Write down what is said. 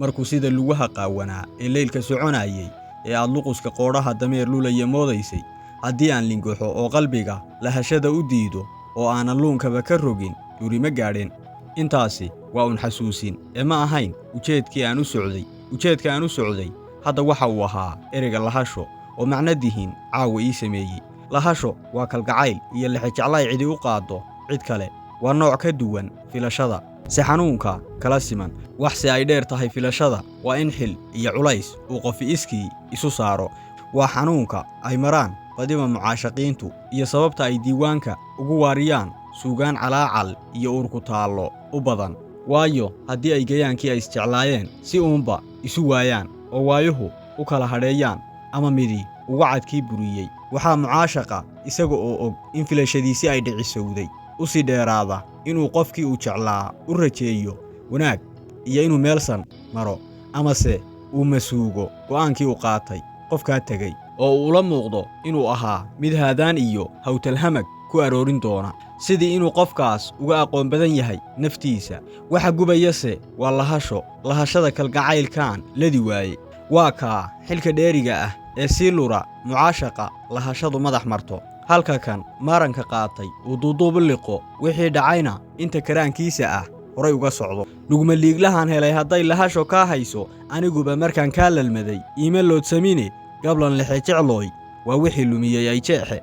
markuu sida lugaha qaawanaa ee leylka soconayay ee aad luquska qooraha dameer lulaya moodaysay haddii aan lingaxo oo qalbiga lahashada u diido oo aanan luunkaba ka rogin durima gaadhin intaasi waa un xasuusin ee ma ahayn ujeedka aan u socday hadda waxa uu ahaa ereyga lahasho oo macnadihiin caawa ii sameeyey lahasho waa kalgacayl iyo lixijeclay cidi u qaado cid kale waa nooc ka duwan filashada si xanuunka kala siman wax si ay dheer tahay filashada waa in xil iyo culays uu qofi iskii isu saaro waa xanuunka ay maraan qadiba mucaashaqiintu iyo sababta ay diiwaanka ugu waariyaan suugaan calaacal iyo urku taallo u badan waayo haddii ay gayaankii ay isjeclaayeen si uunba isu waayaan oo waayuhu u kala hadheeyaan ama midi uga cadkii buriyey waxaa mucaashaqa isaga oo og in filashadiisii ay dhicisowday u sii dheeraada inuu qofkii uu jeclaa u rajeeyo wanaag iyo inuu meelsan maro amase uu masuugo go'aankii uu qaatay qofkaa tegey oo uu ula muuqdo inuu ahaa mid haadaan iyo hawtalhamag ku aroorin doona sidii inuu qofkaas uga aqoon badan yahay naftiisa waxa gubayase waa lahashada kalgacaylkaan ladi waaye waa kaa xilka dheeriga ah ee sii lura mucaashaqa lahashadu madax marto halka kan maaranka qaatay uu duuduubu liqo wixii dhacayna inta karaankiisa ah horay uga socdo luguma liiglahan helay hadday lahasho kaa hayso aniguba markaan kaa lalmaday iima loodsamine gablan lexe jeclooy waa wixii lumiyey ay jeexe